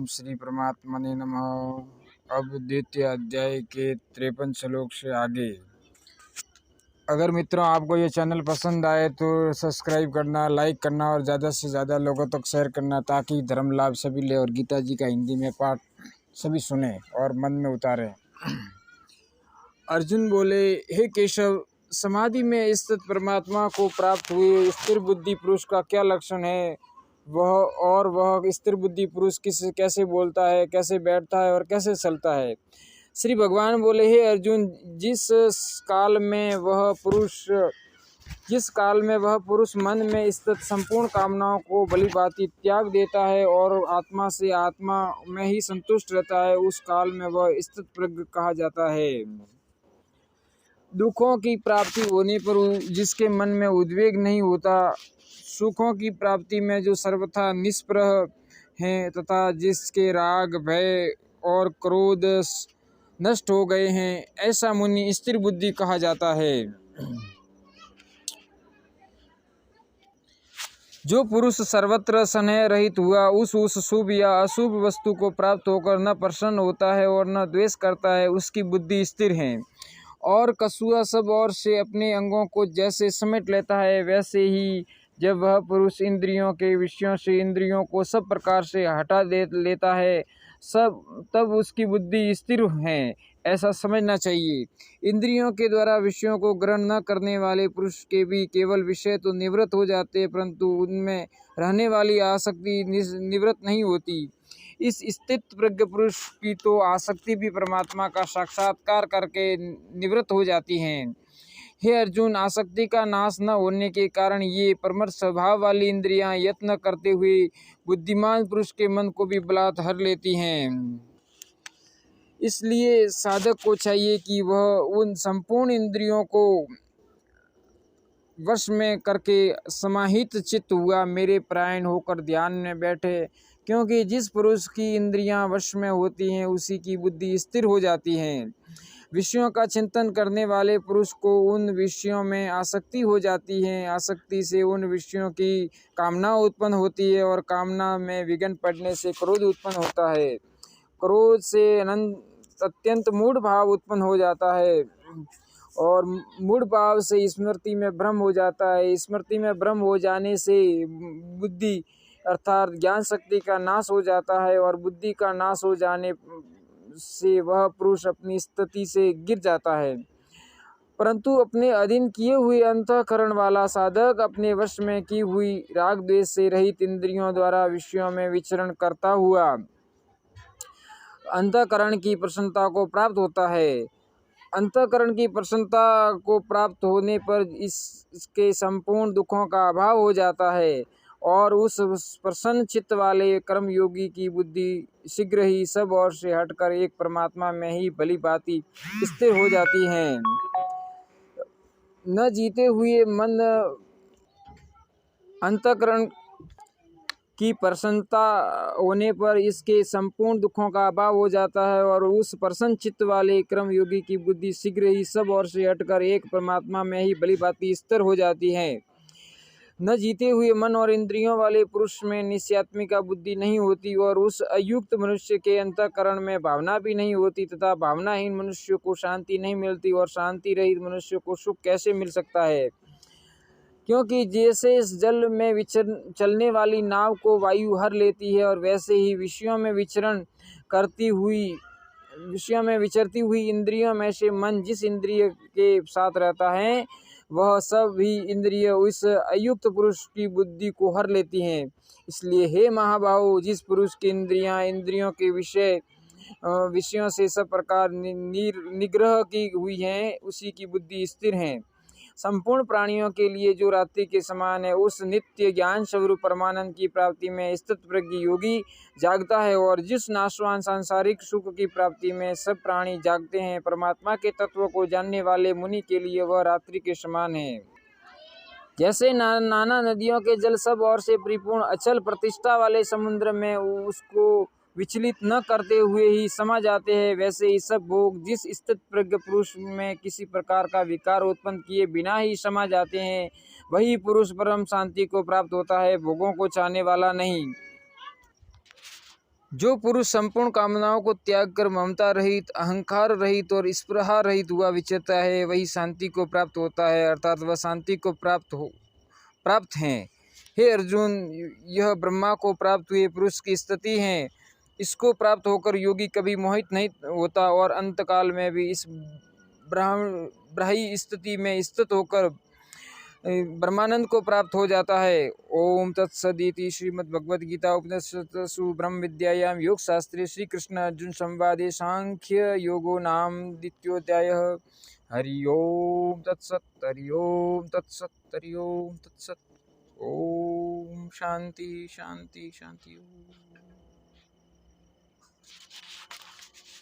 श्री परमात्मा ने नमः। अब द्वितीय अध्याय के 53 श्लोक से आगे। अगर मित्रों आपको ये चैनल पसंद आए तो सब्सक्राइब करना, लाइक करना और ज़्यादा से ज़्यादा लोगों तक शेयर करना, ताकि धर्म लाभ सभी ले और गीता जी का हिंदी में पाठ सभी सुने और मन में उतारें। अर्जुन बोले, हे केशव, समाधि में स्थित परमात्मा को प्राप्त हुए स्थिर बुद्धि पुरुष का क्या लक्षण है? वह स्थिर बुद्धि पुरुष कैसे बोलता है, कैसे बैठता है और कैसे चलता है? श्री भगवान बोले, हे अर्जुन, जिस काल में वह पुरुष मन में स्थित संपूर्ण कामनाओं को भलीभांति त्याग देता है और आत्मा से आत्मा में ही संतुष्ट रहता है, उस काल में वह स्थित प्रज्ञ कहा जाता है। दुखों की प्राप्ति होने पर जिसके मन में उद्वेग नहीं होता, सुखों की प्राप्ति में जो सर्वथा निष्प्रह हैं तथा जिसके राग, भय और क्रोध नष्ट हो गए हैं, ऐसा मुनि स्थिर बुद्धि कहा जाता है। जो पुरुष सर्वत्र स्नेह रहित हुआ, उस शुभ या अशुभ वस्तु को प्राप्त होकर न प्रसन्न होता है और न द्वेष करता है, उसकी बुद्धि स्थिर है। और कछुआ सब ओर से अपने अंगों को जैसे समेट लेता है, वैसे ही जब वह पुरुष इंद्रियों के विषयों से इंद्रियों को सब प्रकार से हटा लेता है, तब उसकी बुद्धि स्थिर है, ऐसा समझना चाहिए। इंद्रियों के द्वारा विषयों को ग्रहण न करने वाले पुरुष के भी केवल विषय तो निवृत्त हो जाते हैं, परंतु उनमें रहने वाली आसक्ति निवृत्त नहीं होती। इस स्थित प्रज्ञ पुरुष की तो आसक्ति भी परमात्मा का साक्षात्कार करके निवृत्त हो जाती है। हे अर्जुन, आसक्ति का नाश न होने के कारण ये परमर्श स्वभाव वाली इंद्रियां यत्न करते हुए बुद्धिमान पुरुष के मन को भी बलात् हर लेती हैं। इसलिए साधक को चाहिए कि वह उन संपूर्ण इंद्रियों को वश में करके समाहित चित्त हुआ मेरे परायण होकर ध्यान में बैठे, क्योंकि जिस पुरुष की इंद्रियां वश में होती हैं उसी की बुद्धि स्थिर हो जाती है। विषयों का चिंतन करने वाले पुरुष को उन विषयों में आसक्ति हो जाती है, आसक्ति से उन विषयों की कामना उत्पन्न होती है और कामना में विघ्न पड़ने से क्रोध उत्पन्न होता है। क्रोध से अत्यंत मूढ़ भाव उत्पन्न हो जाता है और मूढ़ भाव से स्मृति में भ्रम हो जाता है। स्मृति में भ्रम हो जाने से बुद्धि अर्थात ज्ञान शक्ति का नाश हो जाता है और बुद्धि का नाश हो जाने से वह पुरुष अपनी स्थिति से गिर जाता है। परंतु अपने अधीन किए हुए अंतःकरण वाला साधक अपने वश में की हुई राग द्वेष से रहित इंद्रियों द्वारा विषयों में विचरण करता हुआ अंतःकरण की प्रसन्नता को प्राप्त होता है। अंतःकरण की प्रसन्नता को प्राप्त होने पर इसके संपूर्ण दुखों का अभाव हो जाता है और उस प्रसन्न चित्त वाले कर्मयोगी की बुद्धि शीघ्र ही सब ओर से हटकर एक परमात्मा में ही भलीभांति स्थिर हो जाती है। न जीते हुए मन अंतःकरण की प्रसन्नता होने पर इसके संपूर्ण दुखों का अभाव हो जाता है और उस प्रसन्न चित्त वाले कर्मयोगी की बुद्धि शीघ्र ही सब ओर से हटकर एक परमात्मा में ही भलीभांति स्थिर हो जाती है। न जीते हुए मन और इंद्रियों वाले पुरुष में निश्चयात्मिका बुद्धि नहीं होती और उस अयुक्त मनुष्य के अंतःकरण में भावना भी नहीं होती तथा भावनाहीन मनुष्य को शांति नहीं मिलती और शांति रहित मनुष्य को सुख कैसे मिल सकता है? क्योंकि जैसे इस जल में चलने वाली नाव को वायु हर लेती है और वैसे ही विषयों में विचरती हुई इंद्रियों में से मन जिस इंद्रिय के साथ रहता है वह सब ही इंद्रिय उस अयुक्त पुरुष की बुद्धि को हर लेती हैं। इसलिए हे महाबाहो, जिस पुरुष की इंद्रियों के विषयों से सब प्रकार निग्रह की हुई हैं, उसी की बुद्धि स्थिर है। संपूर्ण प्राणियों के लिए जो रात्रि के समान है, उस नित्य ज्ञान स्वरूप परमानंद की प्राप्ति में स्थित प्रज्ञ योगी जागता है और जिस नाशवान सांसारिक सुख की प्राप्ति में सब प्राणी जागते हैं, परमात्मा के तत्व को जानने वाले मुनि के लिए वह रात्रि के समान है। जैसे नाना नदियों के जल सब ओर से परिपूर्ण अचल प्रतिष्ठा वाले समुद्र में उसको विचलित न करते हुए ही समा जाते हैं, वैसे ही सब भोग जिस स्थित प्रज्ञ पुरुष में किसी प्रकार का विकार उत्पन्न किए बिना ही समा जाते हैं, वही पुरुष परम शांति को प्राप्त होता है, भोगों को चाहने वाला नहीं। जो पुरुष संपूर्ण कामनाओं को त्याग कर ममता रहित, अहंकार रहित और स्पृहा रहित हुआ विचरता है, वही शांति को प्राप्त होता है, अर्थात वह शांति को प्राप्त हैं। हे अर्जुन, यह ब्रह्मा को प्राप्त हुए पुरुष की स्थिति है। इसको प्राप्त होकर योगी कभी मोहित नहीं होता और अंतकाल में भी इस ब्राह्मी स्थिति में स्थित होकर ब्रह्मानंद को प्राप्त हो जाता है। ओम तत्सदिति श्रीमद्भगवद्गीता उपनिषत्सु ब्रह्म विद्यायां योग शास्त्रे श्री कृष्ण अर्जुन संवादे सांख्य योगो नाम द्वितीयोऽध्यायः। हरि ओम तत्सत्, हरि ओम तत्सत्, हरि ओम तत्सत्। ओम शांति शांति शांति।